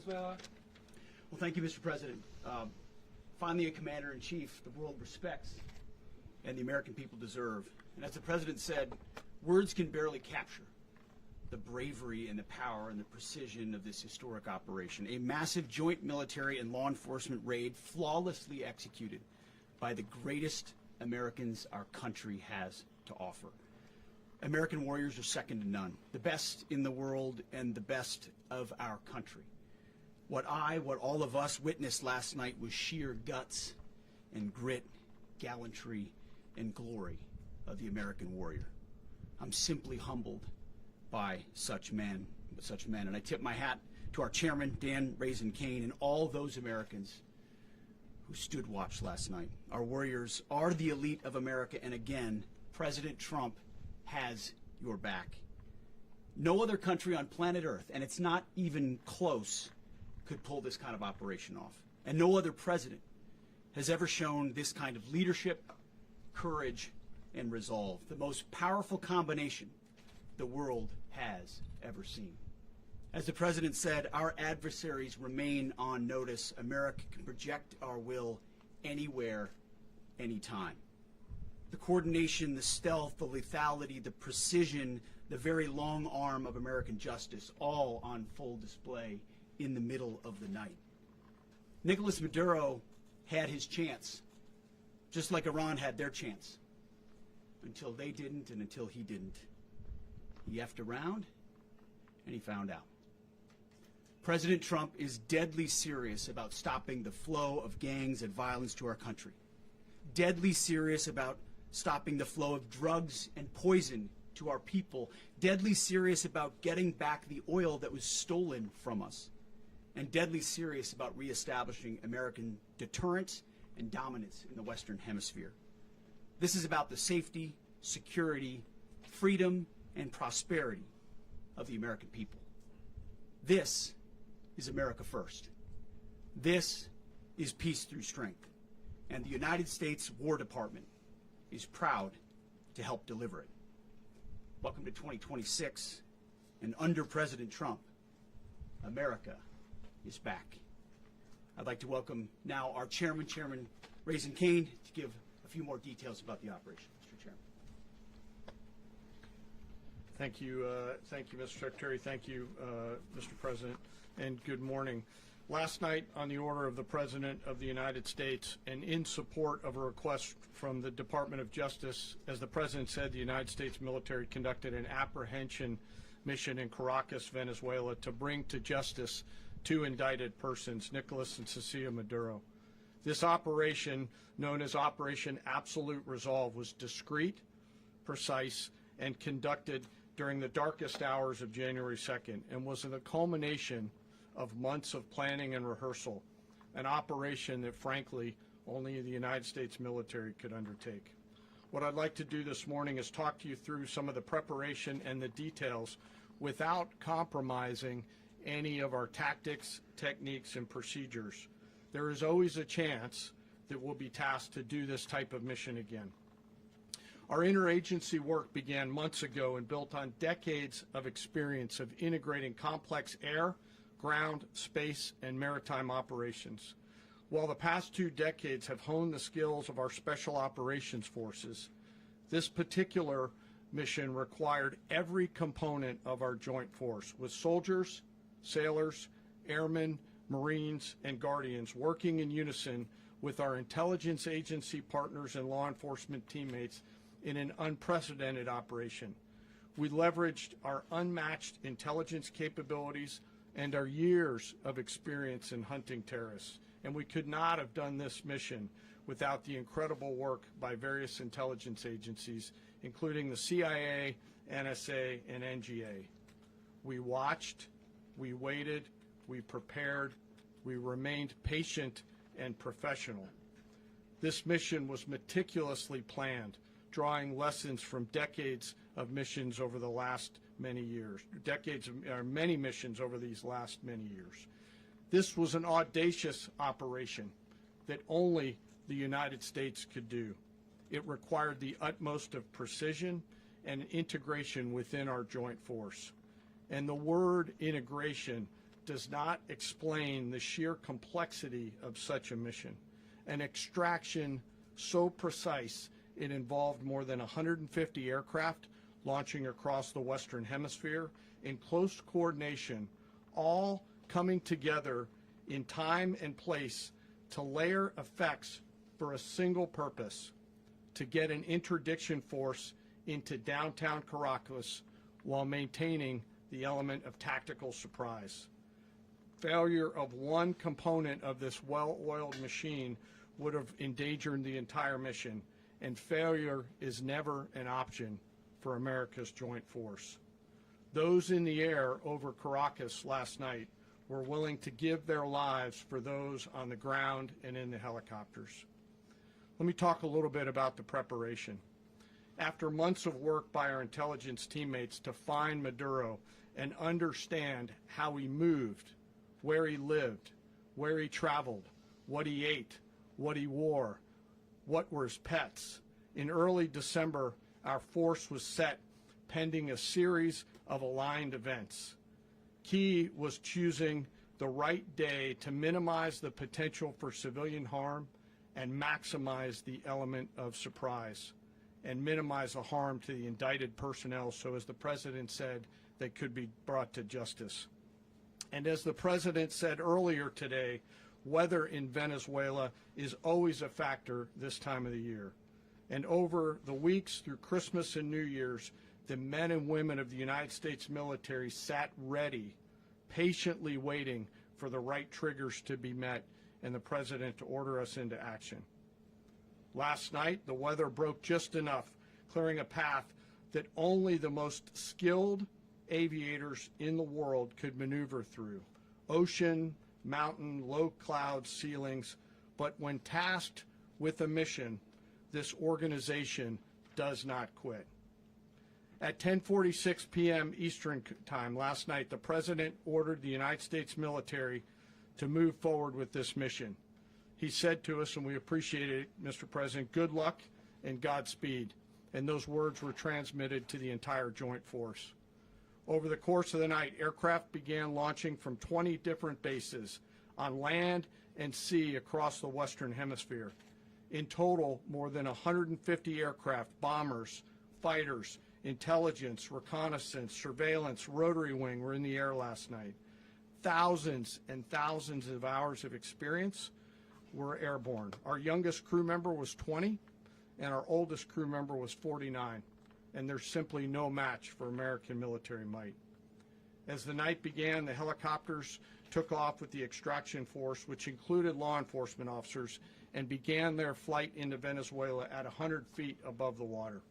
Venezuela? Well, thank you, Mr. President. Finally, a commander-in-chief the world respects and the American people deserve. And as the President said, words can barely capture the bravery and the power and the precision of this historic operation. A massive joint military and law enforcement raid flawlessly executed by the greatest Americans our country has to offer. American warriors are second to none, the best in the world and the best of our country. What all of us witnessed last night was sheer guts and grit, gallantry and glory of the American warrior. I'm simply humbled by such men. And I tip my hat to our chairman, Dan Raisin Kane, and all those Americans who stood watch last night. Our warriors are the elite of America, and again, President Trump has your back. No other country on planet Earth, and it's not even close, could pull this kind of operation off. And no other president has ever shown this kind of leadership, courage, and resolve. The most powerful combination the world has ever seen. As the President said, our adversaries remain on notice. America can project our will anywhere, anytime. The coordination, the stealth, the lethality, the precision, the very long arm of American justice, all on full display in the middle of the night. Nicolas Maduro had his chance, just like Iran had their chance, until they didn't and until he didn't. He effed around and he found out. President Trump is deadly serious about stopping the flow of gangs and violence to our country. Deadly serious about stopping the flow of drugs and poison to our people. Deadly serious about getting back the oil that was stolen from us. And deadly serious about reestablishing American deterrence and dominance in the Western Hemisphere. This is about the safety, security, freedom, and prosperity of the American people. This is America first. This is peace through strength. And the United States War Department is proud to help deliver it. Welcome to 2026, and under President Trump, America is back. I'd like to welcome now our chairman, Chairman Raisin Kane, to give a few more details about the operation. Mr. Chairman. Thank you, Mr. Secretary. Thank you, Mr. President, and good morning. Last night, on the order of the President of the United States and in support of a request from the Department of Justice, as the President said, the United States military conducted an apprehension mission in Caracas, Venezuela, to bring to justice two indicted persons, Nicolas and Cecilia Maduro. This operation, known as Operation Absolute Resolve, was discreet, precise, and conducted during the darkest hours of January 2nd and was the culmination of months of planning and rehearsal, an operation that, frankly, only the United States military could undertake. What I'd like to do this morning is talk to you through some of the preparation and the details without compromising any of our tactics, techniques, and procedures. There is always a chance that we'll be tasked to do this type of mission again. Our interagency work began months ago and built on decades of experience of integrating complex air, ground, space, and maritime operations. While the past 2 decades have honed the skills of our special operations forces, this particular mission required every component of our joint force, with soldiers, sailors, airmen, Marines, and Guardians working in unison with our intelligence agency partners and law enforcement teammates in an unprecedented operation. We leveraged our unmatched intelligence capabilities and our years of experience in hunting terrorists, and we could not have done this mission without the incredible work by various intelligence agencies, including the CIA, NSA, and NGA. We watched, we waited, we prepared, we remained patient and professional. This mission was meticulously planned, drawing lessons from decades of missions over the last many years, many missions over these last many years. This was an audacious operation that only the United States could do. It required the utmost of precision and integration within our joint force. And the word integration does not explain the sheer complexity of such a mission. An extraction so precise it involved more than 150 aircraft launching across the Western Hemisphere in close coordination, all coming together in time and place to layer effects for a single purpose: to get an interdiction force into downtown Caracas while maintaining the element of tactical surprise. Failure of one component of this well-oiled machine would have endangered the entire mission, and failure is never an option for America's joint force. Those in the air over Caracas last night were willing to give their lives for those on the ground and in the helicopters. Let me talk a little bit about the preparation. After months of work by our intelligence teammates to find Maduro and understand how he moved, where he lived, where he traveled, what he ate, what he wore, what were his pets, in early December, our force was set pending a series of aligned events. Key was choosing the right day to minimize the potential for civilian harm and maximize the element of surprise, and minimize the harm to the indicted personnel, so as the President said, they could be brought to justice. And as the President said earlier today, weather in Venezuela is always a factor this time of the year. And over the weeks through Christmas and New Year's, the men and women of the United States military sat ready, patiently waiting for the right triggers to be met and the President to order us into action. Last night, the weather broke just enough, clearing a path that only the most skilled aviators in the world could maneuver through. Ocean, mountain, low cloud ceilings, but when tasked with a mission, this organization does not quit. At 10:46 p.m. Eastern Time last night, the President ordered the United States military to move forward with this mission. He said to us, and we appreciate it, Mr. President, good luck and Godspeed. And those words were transmitted to the entire joint force. Over the course of the night, aircraft began launching from 20 different bases on land and sea across the Western Hemisphere. In total, more than 150 aircraft, bombers, fighters, intelligence, reconnaissance, surveillance, rotary wing were in the air last night. Thousands and thousands of hours of experience were airborne. Our youngest crew member was 20, and our oldest crew member was 49, and there's simply no match for American military might. As the night began, the helicopters took off with the extraction force, which included law enforcement officers, and began their flight into Venezuela at 100 feet above the water.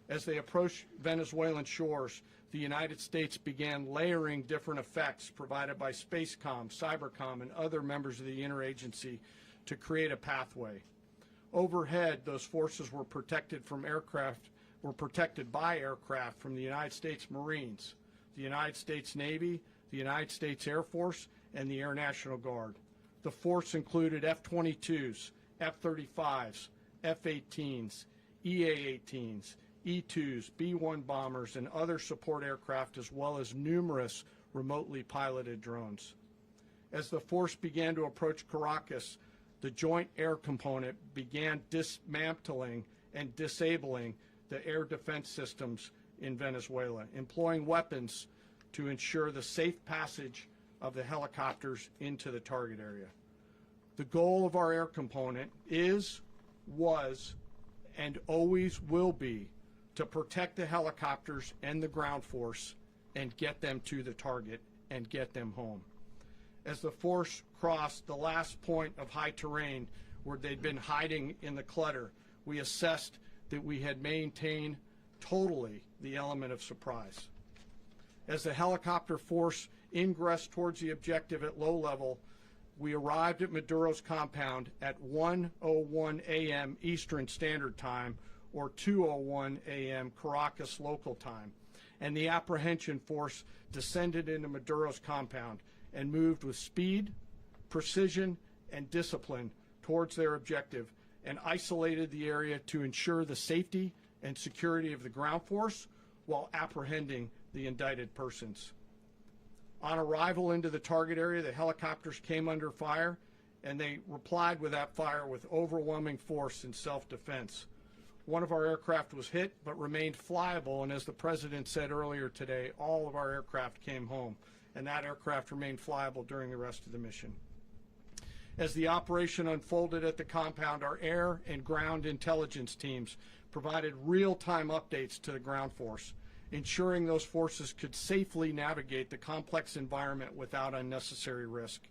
As they approached Venezuelan shores, the United States began layering different effects provided by Spacecom, Cybercom, and other members of the interagency to create a pathway. Overhead, those forces were protected by aircraft from the United States Marines, the United States Navy, the United States Air Force, and the Air National Guard. The force included F-22s, F-35s, F-18s, EA-18s, E-2s, B-1 bombers, and other support aircraft, as well as numerous remotely piloted drones. As the force began to approach Caracas, the Joint Air Component began dismantling and disabling the air defense systems in Venezuela, employing weapons to ensure the safe passage of the helicopters into the target area. The goal of our air component is, was, and always will be to protect the helicopters and the ground force and get them to the target and get them home. As the force crossed the last point of high terrain where they'd been hiding in the clutter, we assessed that we had maintained totally the element of surprise. As the helicopter force ingressed towards the objective at low level, we arrived at Maduro's compound at 1:01 a.m. Eastern Standard Time, or 2:01 a.m. Caracas local time, and the apprehension force descended into Maduro's compound and moved with speed, precision, and discipline towards their objective, and isolated the area to ensure the safety and security of the ground force while apprehending the indicted persons. On arrival into the target area, the helicopters came under fire, and they replied with that fire with overwhelming force in self-defense. One of our aircraft was hit but remained flyable, and as the President said earlier today, all of our aircraft came home, and that aircraft remained flyable during the rest of the mission. As the operation unfolded at the compound, our air and ground intelligence teams provided real-time updates to the ground force, ensuring those forces could safely navigate the complex environment without unnecessary risk.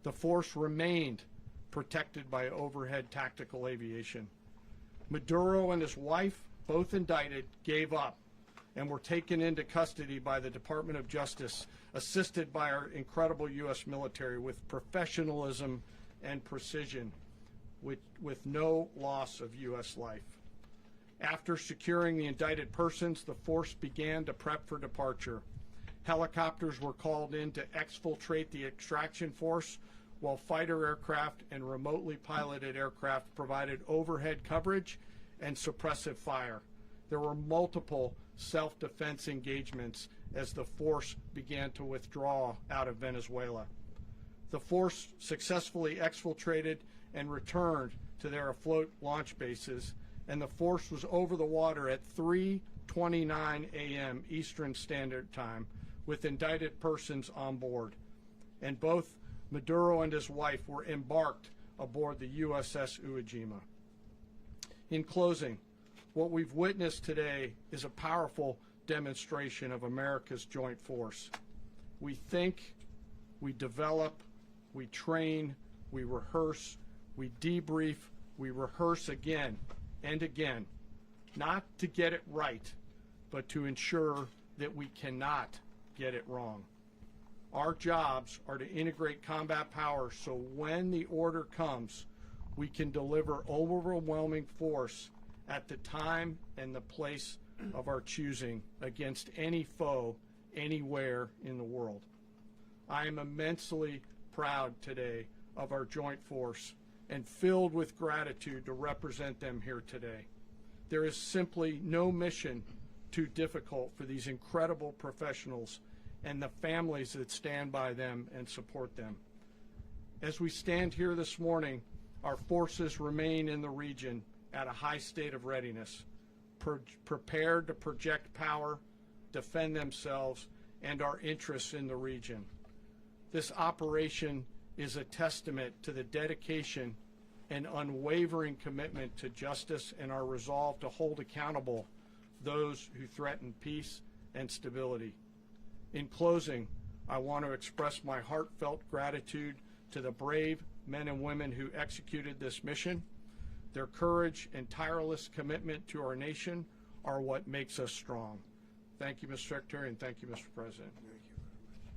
The force remained protected by overhead tactical aviation. Maduro and his wife, both indicted, gave up and were taken into custody by the Department of Justice, assisted by our incredible U.S. military with professionalism and precision, with no loss of U.S. life. After securing the indicted persons, the force began to prep for departure. Helicopters were called in to exfiltrate the extraction force, while fighter aircraft and remotely piloted aircraft provided overhead coverage and suppressive fire. There were multiple self-defense engagements as the force began to withdraw out of Venezuela. The force successfully exfiltrated and returned to their afloat launch bases, and the force was over the water at 3:29 a.m. Eastern Standard Time with indicted persons on board. And both Maduro and his wife were embarked aboard the USS Iwo Jima. In closing, what we've witnessed today is a powerful demonstration of America's joint force. We think, we develop, we train, we rehearse, we debrief, we rehearse again and again, not to get it right, but to ensure that we cannot get it wrong. Our jobs are to integrate combat power so when the order comes, we can deliver overwhelming force at the time and the place of our choosing against any foe anywhere in the world. I am immensely proud today of our joint force and filled with gratitude to represent them here today. There is simply no mission too difficult for these incredible professionals and the families that stand by them and support them. As we stand here this morning, our forces remain in the region at a high state of readiness, prepared to project power, defend themselves, and our interests in the region. This operation is a testament to the dedication and unwavering commitment to justice and our resolve to hold accountable those who threaten peace and stability. In closing, I want to express my heartfelt gratitude to the brave men and women who executed this mission. Their courage and tireless commitment to our nation are what makes us strong. Thank you, Mr. Secretary, and thank you, Mr. President. Thank you.